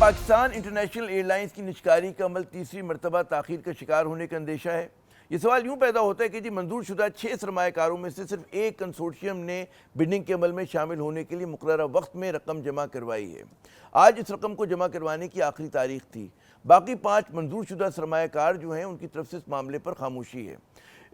Pakistan international airlines की निजकारी का अमल तीसरी मरतबा ताख़ीर का शिकार होने का अंदेशा है। ये सवाल यूँ पैदा होता है कि जी मंजूर शुदा 6 सरमायाकारों में से सिर्फ एक कंसोर्शियम ने बिडिंग के अमल में शामिल होने के लिए मुकर्ररा वक्त में रकम जमा करवाई है। आज इस रकम को जमा करवाने की आखिरी तारीख थी। बाकी 5 मंजूर शुदा सरमायाकार जो हैं उनकी तरफ से इस मामले पर खामोशी है।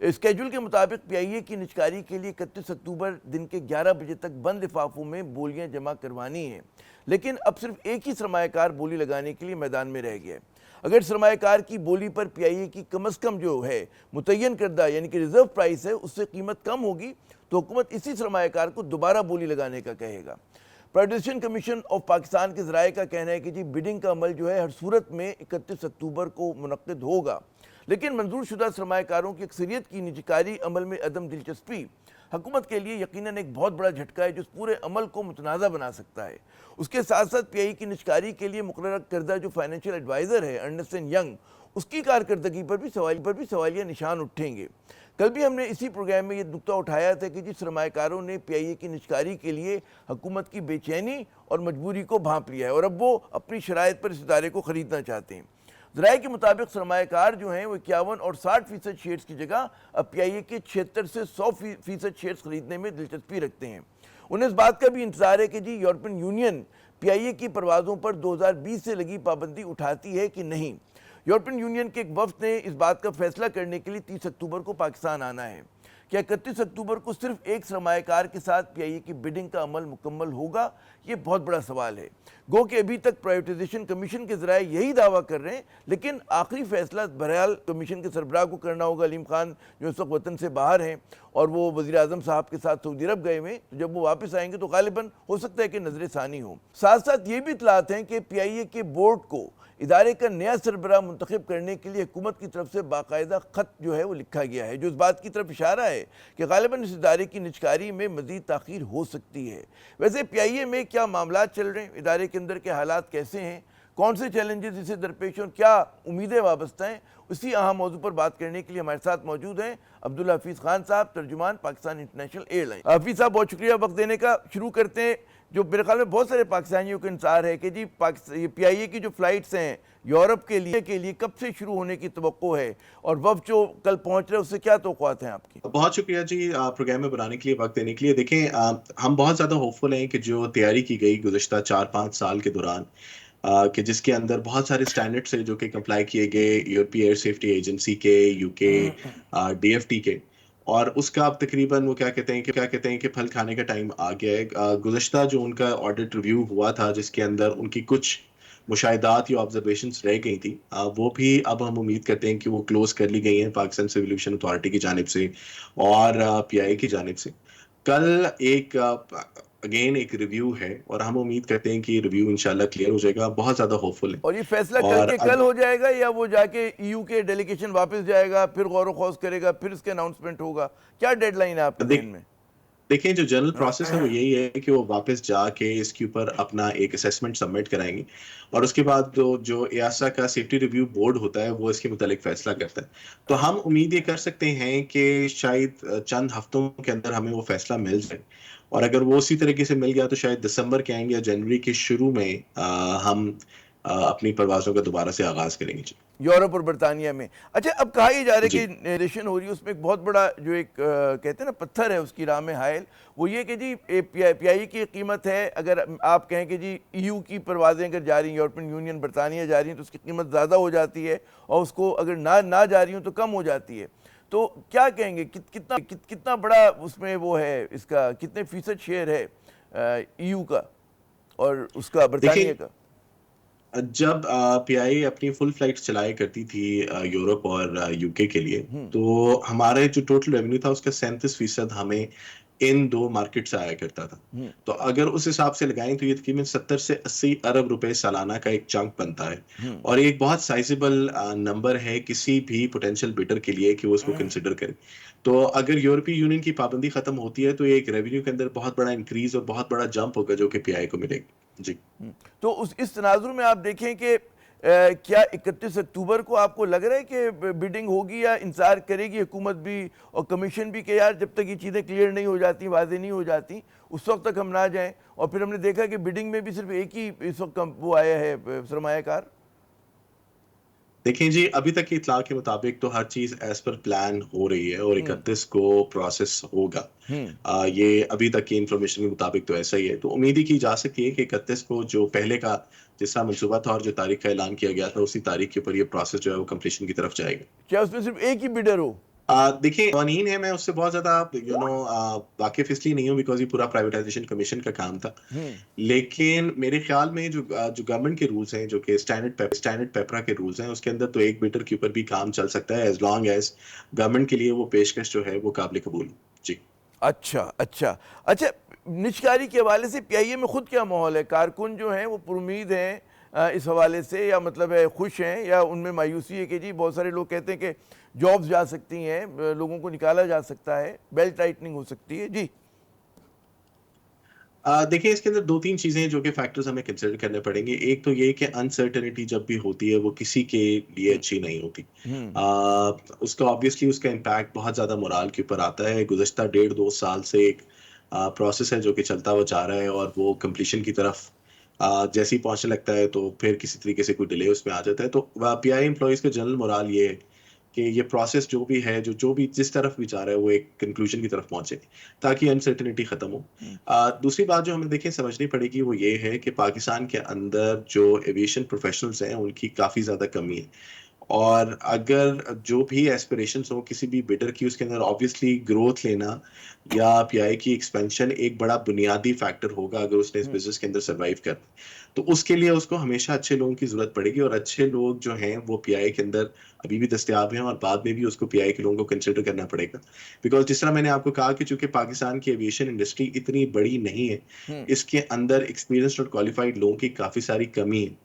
स्केड्यूल के मुताबिक PIA की निजकारी के लिए 31 अक्टूबर दिन के 11 बजे तक बंद लिफाफों में बोलियां जमा करवानी है, लेकिन अब सिर्फ एक ही सरमायाकार बोली लगाने के लिए मैदान में रह गया है। अगर सरमायाकार की बोली पर PIA की कम अज़ कम जो है मुतय्यन करदा यानी कि रिजर्व प्राइस है उससे कीमत कम होगी तो हुकूमत इसी सरमायाकार को दोबारा बोली लगाने का कहेगा। प्राइवेटाइजेशन कमीशन ऑफ पाकिस्तान के ज़राए का कहना है कि जी बिडिंग का अमल जो है हर सूरत में 31 अक्टूबर को मुनक्किद होगा, लेकिन मंजूर शुदा सरमायाकारों की अक्सरियत की निजकारी अमल में अदम दिलचस्पी हुकूमत के लिए यकीनन एक बहुत बड़ा झटका है जो इस पूरे अमल को मुतनाज़ा बना सकता है। उसके साथ साथ PIA की निजकारी के लिए मुकर्रर करदा जो फाइनेंशियल एडवाइज़र है अर्नेस्ट एंड यंग, उसकी कारकर्दगी पर भी सवालिया निशान उठेंगे। कल भी हमने इसी प्रोग्राम में ये नुक्ता उठाया था कि जिस सरमायाकारों ने PIA की निजकारी के लिए हुकूमत की बेचैनी और मजबूरी को भांप लिया है और अब वो अपनी शराइत पर इस इदारे को ख़रीदना चाहते हैं। ज़राए के मुताबिक सरमायाकार जो हैं वो 51 और 60% शेयर्स की जगह अब PIA के 76 से 100% शेयर्स खरीदने में दिलचस्पी रखते हैं। उन्हें इस बात का भी इंतज़ार है कि जी यूरोपियन यूनियन PIA की परवाज़ों पर 2020 से लगी पाबंदी उठाती है कि नहीं। यूरोपियन यूनियन के एक वफ़द ने इस बात का फैसला करने के लिए 30 अक्टूबर को पाकिस्तान आना है। क्या 31 अक्टूबर को सिर्फ एक सरमायाकार के साथ PIA की बिडिंग का अमल मुकम्मल होगा? ये बहुत बड़ा सवाल है। गो कि अभी तक प्राइवेटाइजेशन कमीशन के ज़राए यही दावा कर रहे हैं, लेकिन आखिरी फैसला बहरहाल कमीशन के सरबराह को करना होगा। अलीम खान जो इस वक्त वतन से बाहर हैं और वो वज़ीर आज़म साहब के साथ सऊदी अरब गए हुए, तो जब वो वापस आएंगे तो गालिबन हो सकता है कि नजर सानी हो। साथ साथ ये भी इतलात हैं कि PIA के बोर्ड को इदारे का नया सरबराह मुंतखब करने के लिए हुकूमत की तरफ से बाकायदा ख़त जो है वो लिखा गया है, जो इस बात की तरफ इशारा है कि गालिबन इस इदारे की निजकारी में मज़ीद ताख़ीर हो सकती है। वैसे PIA में क्या मामला चल रहे हैं, इदारे के अंदर के हालात कैसे हैं, कौन से चैलेंजेस इसे दरपेश और क्या उम्मीदें वाबस्ता हैं, उसी अहम मौजू पर बात करने के लिए हमारे साथ मौजूद हैं अब्दुल्ला हफीज़ खान साहब, तर्जुमान पाकिस्तान इंटरनेशनल एयरलाइन। हफीज़ साहब बहुत शुक्रिया वक्त देने का। शुरू करते हैं, जो मेरे ख्याल में बहुत सारे पाकिस्तानियों का इंतज़ार है कि जी PIA की जो फ़्लाइट्स हैं यूरोप के लिए कब से शुरू होने की तवक्को है और वफ़द जो कल पहुँच रहे हैं उससे क्या तवक्कुआत हैं आपकी? बहुत शुक्रिया जी प्रोग्राम में बनाने के लिए, वक्त देने के लिए। देखें, हम बहुत ज़्यादा होपफुल हैं कि जो तैयारी की गई गुज़श्ता 4-5 साल के दौरान कि जिसके अंदर बहुत सारे स्टैंडर्ड्स हैं जो कि कंप्लाई किए गए यूरोपीय एयर सेफ्टी एजेंसी के, UK DFT के, और उसका अब तकरीबन वो क्या कहते हैं कि फल खाने का टाइम आ गया है। गुज़श्ता जो उनका ऑडिट रिव्यू हुआ था जिसके अंदर उनकी कुछ मुशाहिदात या ऑब्जर्वेशंस रह गई थी, वो भी अब हम उम्मीद करते हैं कि वो क्लोज कर ली गई हैं पाकिस्तान सिविल एविएशन अथॉरिटी की जानिब से और PIA की जानिब से। कल एक रिव्यू है और हम उम्मीद करते हैं कि ये रिव्यू इंशाल्लाह क्लियर हो जाएगा। बहुत ज्यादा होपफुल है। और ये फैसला करके कल हो जाएगा या वो जाके EU के डेलीगेशन वापस जाएगा, फिर गौर व खौज करेगा, फिर इसके अनाउंसमेंट होगा? क्या डेडलाइन है आपके ज़हन में? देखिए, जो जनरल प्रोसेस है वो यही है कि वो वापस जाके इसके ऊपर अपना एक असेसमेंट सबमिट कराएंगे और उसके बाद जो EASA का सेफ्टी रिव्यू बोर्ड होता है वो इसके मुतालिक फैसला करता है। तो हम उम्मीद ये कर सकते हैं कि शायद चंद हफ्तों के अंदर हमें वो फैसला मिल जाए, और अगर वो उसी तरीके से मिल गया तो शायद दिसंबर के आएंगे या जनवरी के शुरू में हम अपनी परवाज़ों का दोबारा से आगाज़ करेंगे जी, यूरोप और बरतानिया में। अच्छा, अब कहा ही जा रहा है कि निर्देशन हो रही है, उसमें एक बहुत बड़ा जो एक कहते हैं ना पत्थर है उसकी राह में हायल, वो ये कि जी PIA की कीमत है, अगर आप कहें कि जी EU की परवाज़ें अगर जा रही हैं, यूरोपियन यूनियन बरतानिया जा रही हैं तो उसकी कीमत ज़्यादा हो जाती है और उसको अगर ना जा रही हूँ तो कम हो जाती है। तो क्या कहेंगे कितना बड़ा उसमें वो है, इसका कितने फीसद शेयर है EU का और उसका बरतानिया का? जब PIA अपनी फुल फ्लाइट चलाया करती थी यूरोप और UK के लिए, तो हमारे जो टोटल रेवेन्यू था उसका 37% हमें इन दो मार्केट से आया करता था। तो अगर उस हिसाब से लगाएं तो ये तकरीबन 70 से 80 अरब रुपए सालाना का एक चंक बनता है और एक बहुत साइजेबल नंबर है किसी भी पोटेंशियल बिडर के लिए कि वो उसको कंसिडर करे। तो अगर यूरोपीय यूनियन की पाबंदी खत्म होती है तो एक रेवेन्यू के अंदर बहुत बड़ा इंक्रीज और बहुत बड़ा जंप होगा जो कि PIA को मिलेगा जी। तो इस तनाजुर में आप देखें कि क्या 31 अक्टूबर को आपको लग रहा है कि बिडिंग होगी या इंतजार करेगी हुकूमत भी और कमीशन भी कि यार जब तक ये चीज़ें क्लियर नहीं हो जाती, वाज़ेह नहीं हो जाती, उस वक्त तक हम ना जाएं। और फिर हमने देखा कि बिडिंग में भी सिर्फ एक ही इस वक्त वो आया है सरमायाकार। देखिए जी, अभी तक की इत्तला के मुताबिक तो हर चीज़ एज़ पर प्लान हो रही है और 31 को प्रोसेस होगा। ये अभी तक की इन्फॉर्मेशन के मुताबिक तो ऐसा ही है। तो उम्मीद ही की जा सकती है कि 31 को जो पहले का जिसका मंसूबा था और जो तारीख का ऐलान किया गया था, उसी तारीख के ऊपर ये प्रोसेस जो है वो कंप्लीशन की तरफ जाएगा। क्या उसमें सिर्फ एक ही बिडर हो? देखिए, कवानीन है, मैं उससे बहुत ज़्यादा वाकिफ़ इसलिए नहीं हूँ बिकॉज़ ये पूरा प्राइवेटाइज़ेशन कमीशन का काम था। लेकिन मेरे ख़्याल में जो गवर्नमेंट के रूल्स हैं, जो कि स्टैंडर्ड पेपरा के रूल्स हैं, उसके अंदर तो एक बिडर के ऊपर भी काम चल सकता है एज़ लॉन्ग एज़ गवर्नमेंट के लिए वो पेशकश जो है वो काबिल कबूल हो। जी। अच्छा अच्छा अच्छा। निजकारी के हवाले से पीआईए में खुद क्या माहौल है? कारकुन जो हैं वो पुरुमीद हैं इस हवाले से, या मतलब है खुश हैं, या उनमें मायूसी है कि जी बहुत सारे लोग कहते हैं कि जॉब्स जा सकती हैं, लोगों को निकाला जा सकता है, बेल्ट टाइटनिंग हो सकती है? जी। देखिए, इसके अंदर 2-3 चीज़ें हैं जो कि फैक्टर्स हमें कंसिडर करने पड़ेंगे। एक तो ये कि अनसर्टेनिटी जब भी होती है वो किसी के लिए अच्छी नहीं होती। उसका ऑब्वियसली उसका इम्पैक्ट बहुत ज़्यादा मोरल के ऊपर आता है। गुज़श्ता 1.5-2 साल से एक प्रोसेस है जो कि चलता हुआ जा रहा है और वो कंप्लीशन की तरफ जैसे ही पहुँचने लगता है तो फिर किसी तरीके से कोई डिले उसमें आ जाता है। तो पीआईए एम्प्लॉइज़ का जनरल मोरल ये है कि ये प्रोसेस जो भी है, जो भी जिस तरफ भी जा रहा है वो एक कंक्लूजन की तरफ पहुंचे ताकि अनसर्टेनिटी खत्म हो। दूसरी बात जो हमें देखिए समझनी पड़ेगी वो ये है कि पाकिस्तान के अंदर जो एविएशन प्रोफेशनल्स हैं उनकी काफ़ी ज़्यादा कमी है। और अगर जो भी एस्पिरेशंस हो किसी भी बिडर की, उसके अंदर ऑब्वियसली ग्रोथ लेना या पीआई की एक्सपेंशन एक बड़ा बुनियादी फैक्टर होगा अगर उसने इस बिजनेस के अंदर सर्वाइव करना। तो उसके लिए उसको हमेशा अच्छे लोगों की जरूरत पड़ेगी और अच्छे लोग जो हैं वो पीआई के अंदर अभी भी दस्तयाब हैं और बाद में भी उसको पीआई के लोगों को कंसिडर करना पड़ेगा। बिकॉज जिस तरह मैंने आपको कहा कि चूंकि पाकिस्तान की एविएशन इंडस्ट्री इतनी बड़ी नहीं है, इसके अंदर एक्सपीरियंस्ड और क्वालिफाइड लोगों की काफ़ी सारी कमी है।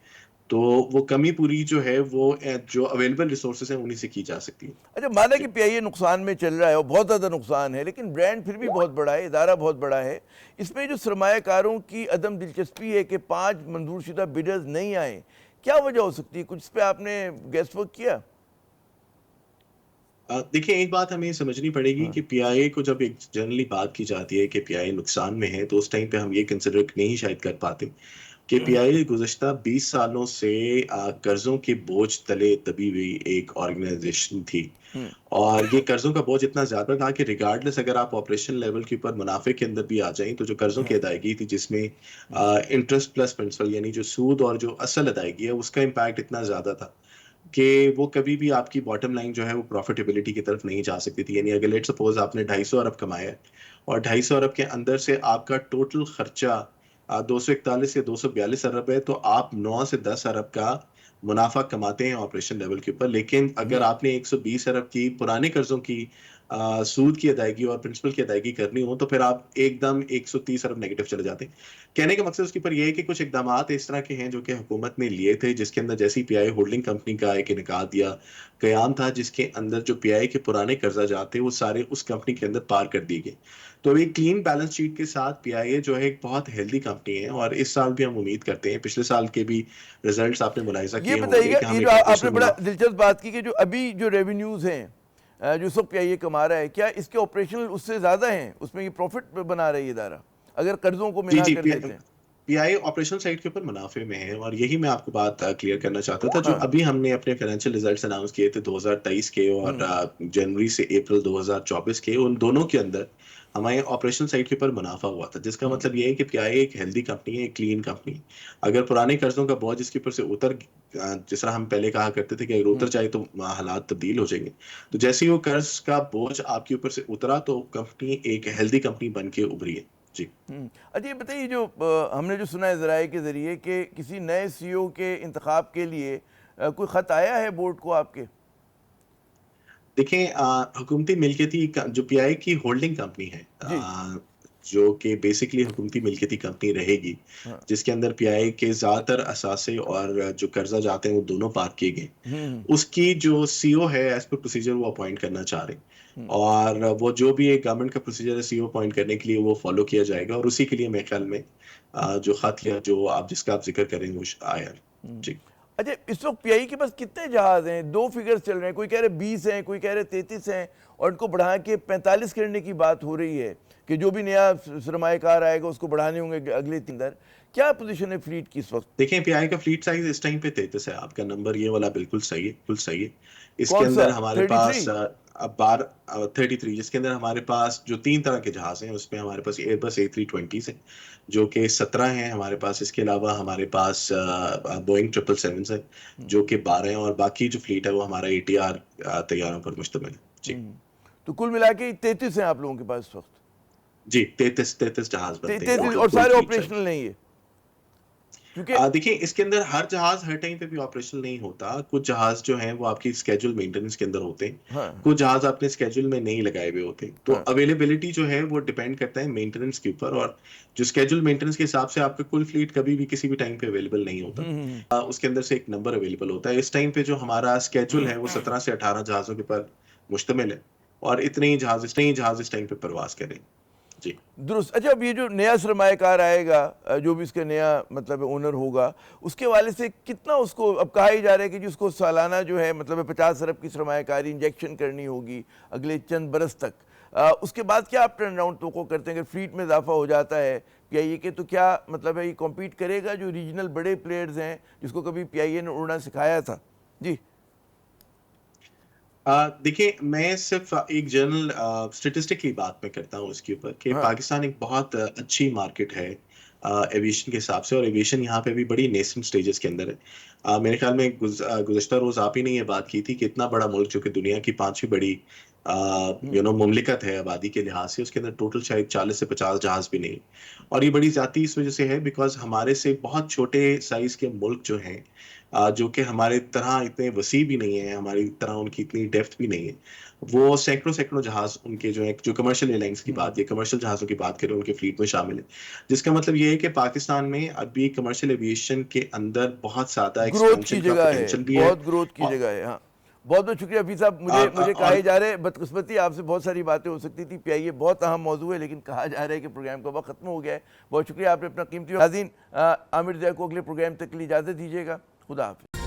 तो वो कमी पूरी जो है वो जो अवेलेबल रिसोर्सेज हैं उन्हीं से की जा सकती है। अच्छा, माना कि जी। पीआईए नुकसान में चल रहा है और बहुत ज़्यादा नुकसान है, लेकिन ब्रांड फिर भी बहुत बड़ा है, इदारा बहुत बड़ा है। इसमें जो सरमायाकारों की अदम दिलचस्पी है कि 5 मंजूरशुदा बिडर्स नहीं आए, क्या वजह हो सकती है? कुछ इस पे आपने गेस्ट वर्क किया? देखिए, एक बात हमें समझनी पड़ेगी कि पीआईए को जब एक जनरली बात की जाती है कि पीआईए नुकसान में है तो उस टाइम पे हम ये कंसिडर नहीं शायद कर पाते कि पीआईए गुज़श्ता 20 सालों से कर्ज़ों के बोझ तले दबी हुई एक ऑर्गेनाइजेशन थी। और ये कर्ज़ों का बोझ इतना ज़्यादा था कि रिगार्डलेस अगर आप ऑपरेशन लेवल के ऊपर मुनाफ़े के अंदर भी आ जाएँ, तो जो कर्ज़ों की अदायगी थी जिसमें इंटरेस्ट प्लस प्रिंसिपल यानी जो सूद और जो असल अदायगी है, उसका इम्पैक्ट इतना ज़्यादा था कि वो कभी भी आपकी बॉटम लाइन जो है वो प्रॉफिटेबिलिटी की तरफ नहीं जा सकती थी। यानी अगर लेट्स सपोज़ आपने 250 अरब कमाया है और 250 अरब के अंदर से आपका टोटल खर्चा 241 या 242 अरब है, तो आप 9 से 10 अरब का मुनाफा कमाते हैं ऑपरेशन लेवल के ऊपर। लेकिन अगर आपने 120 अरब की पुराने कर्ज़ों की सूद की अदायगी और प्रिंसिपल की अदायगी करनी हो तो फिर आप एकदम 130 अरब नेगेटिव चले जाते हैं। कहने का मकसद उसके ऊपर ये है कि कुछ इकदामात इस तरह के हैं जो कि हुकूमत ने लिए थे, जिसके अंदर जैसे ही पीआई होल्डिंग कंपनी का एक इनेकाद या क़याम था, जिसके अंदर जो पीआई के पुराने कर्ज़ाजात थे वो सारे उस कंपनी के अंदर पार कर दिए गए। तो एक क्लीन बैलेंस शीट के साथ पीआईए जो है एक बहुत हेल्दी कंपनी है और इस साल भी हम उम्मीद करते हैं, पिछले साल के भी रिजल्ट्स आपने मुलाहिजा ये किए होंगे बताइएगा, कि हम ये एक जो आपने ऑपरेशनल बड़ा दिलचस्प बात की कि जो अभी जो रेवेन्यूज़ हैं जो सब पीआईए कमा रहा है, क्या इसके ऑपरेशनल उससे ज़्यादा हैं? उसमें ये प्रॉफिट बना रहा है ये इदारा, अगर कर्ज़ों को जी, मिला जी, कर देते हैं? पीआई ऑपरेशनल साइड के ऊपर मुनाफे में है और यही मैं आपको बात क्लियर करना चाहता था। जो हाँ। अभी हमने अपने फाइनेंशियल रिजल्ट्स अनाउंस किए थे 2023 के और जनवरी से अप्रैल 2024 के, उन दोनों के अंदर हमारे ऑपरेशन साइड के ऊपर मुनाफा हुआ था, जिसका मतलब ये है कि पीआई एक हेल्दी कंपनी है, एक क्लीन कंपनी है। अगर पुराने कर्जों का बोझ इसके ऊपर से जिस तरह हम पहले कहा करते थे कि अगर उतर जाए तो हालात तब्दील हो जाएंगे, तो जैसे ही वो कर्ज का बोझ आपके ऊपर से उतरा तो कंपनी एक हेल्दी कंपनी बन के उभरी है। जी। अच्छा, ये बताइए, जो हमने जो सुना है ज़राए के ज़रिए कि किसी नए सीईओ के इंतखाब के लिए कोई ख़त आया है बोर्ड को आपके? देखें, हुकूमती मिल्कियती जो पीआई की होल्डिंग कंपनी है, जी। जो कि बेसिकली हुकूमती मिल्कियती कंपनी रहेगी, हाँ। जिसके अंदर पीआई के ज़्यादातर असासे और जो कर्जा जाते हैं वो दोनों पार्क किए गए, उसकी जो सीईओ है एज पर प्रोसीजर वो अपॉइंट करना चाह रहे हैं और वो जो भी एक गवर्नमेंट का प्रोसीजर है सीईओ अपॉइंट करने के लिए वो फॉलो किया जाएगा और उसी के लिए मेरे ख्याल में जो खत या जो आप जिसका आप जिक्र करेंगे वो आया है। जी। अच्छा, इस वक्त पीआई के पास कितने जहाज़ हैं? 2 फिगर्स चल रहे हैं, कोई कह रहे 20 हैं, कोई कह रहे 33 हैं, और इनको बढ़ा के 45 करने की बात हो रही है। کہ جو بھی نیا سرمایہ کار آئے گا اس کو بڑھانے ہوں گے اگلے 3 در. کیا پوزیشن ہے فلیٹ کی اس وقت؟ دیکھیں پی آئی کا فلیٹ سائز اس ٹائم پہ 33 ہے. آپ کا نمبر یہ والا بالکل صحیح ہے، بالکل صحیح ہے. اس کے کون اندر سا ہمارے 33؟ پاس اب 33، جس کے اندر ہمارے پاس جو 3 طرح کے جہاز ہیں اس میں ہمارے پاس ایئر بس A320 ہے جو کہ 17 ہیں ہمارے پاس. اس کے علاوہ ہمارے پاس بوئنگ 777 ہے جو کہ 12 ہیں، اور باقی جو فلیٹ ہے وہ ہمارا ATR طیاروں پر مشتمل ہے. جی تو کل ملا کے 33 ہیں آپ لوگوں کے پاس اس وقت؟ جی 33 جہاز بنتے ہیں 33 اور ٹوٹل سارے فلیٹ سائز. آپریشنل نہیں ہے کیونکہ دیکھیں اس کے اندر ہر جہاز ہر ٹائم پہ بھی آپریشنل نہیں ہوتا. کچھ جہاز جو ہیں وہ آپ کی اسکیجول مینٹیننس کے اندر ہوتے ہیں، ہاں کچھ جہاز اپنے اسکیجول میں نہیں لگائے ہوئے ہوتے. تو ہاں اویلیبلٹی جو ہے وہ ڈیپینڈ کرتا ہے مینٹیننس کے اوپر، اور جو اسکیجول مینٹیننس کے حساب سے آپ کا کل فلیٹ کبھی بھی کسی بھی ٹائم پہ اویلیبل نہیں ہوتا. اس کے اندر سے ایک نمبر اویلیبل ہوتا ہے. اس ٹائم پہ جو ہمارا اسکیجول ہے وہ 17 سے 18 جہازوں کے پر مشتمل ہے، اور اتنے ہی جہاز اس ٹائم پہ پرواز کریں. جی درست. اچھا اب یہ جو نیا سرمایہ کار آئے گا جو بھی اس کا نیا مطلب اونر ہوگا اس کے والے سے کتنا اس کو اب کہا ہی جا رہا ہے کہ جس کو سالانہ جو ہے مطلب 50 ارب کی سرمایہ کاری انجیکشن کرنی ہوگی اگلے چند برس تک. اس کے بعد کیا آپ ٹرن اراؤنڈ توقع کرتے ہیں اگر فلیٹ میں اضافہ ہو جاتا ہے پی آئی اے کے تو کیا مطلب ہے یہ کمپیٹ کرے گا جو ریجنل بڑے پلیئرز ہیں جس کو کبھی پی آئی اے نے اڑنا سکھایا تھا؟ جی دیکھیں میں صرف ایک جنرل اسٹیٹسٹک کی بات میں کرتا ہوں اس کے اوپر کہ ہاں پاکستان ایک بہت اچھی مارکیٹ ہے ایویشن کے حساب سے، اور ایویشن یہاں پہ بھی بڑی نیسنٹ سٹیجز کے اندر ہے. میرے خیال میں گزشتہ روز آپ ہی نے یہ بات کی تھی کہ اتنا بڑا ملک جو کہ دنیا کی 5ویں بڑی مملکت ہے آبادی کے لحاظ سے، اس کے اندر ٹوٹل شاید 40 سے 50 جہاز بھی نہیں. اور یہ بڑی زیادتی اس وجہ سے ہے بیکاز ہمارے سے بہت چھوٹے سائز کے ملک جو ہیں جو کہ ہمارے طرح اتنے وسیع بھی نہیں ہیں، ہماری طرح ان کی اتنی ڈیپتھ بھی نہیں ہے، وہ سینکڑوں جہاز ان کے جو ہیں جو کمرشل ایئر لائنس کی بات یا کمرشل جہازوں کی بات کریں ان کے فلیٹ میں شامل ہیں. جس کا مطلب یہ ہے کہ پاکستان میں ابھی کمرشل ایویشن کے اندر بہت زیادہ گروتھ کی ایکسپینشن کا جگہ ہے، پوٹینشیل بھی ہے. بہت گروتھ کی جگہ ہے. ہاں بہت بہت شکریہ حفیظ صاحب. مجھے اور کہا جا رہا ہے بدقسمتی آپ سے بہت ساری باتیں ہو سکتی تھی، پی آئی اے بہت اہم موضوع ہے لیکن کہا جا رہا ہے کہ پروگرام کا وقت ختم ہو گیا ہے. بہت شکریہ آپ نے اپنا قیمتی ناظرین عامر ضیاء کو اگلے پروگرام تک کے لیے اجازت دیجیے گا. خدا حافظ.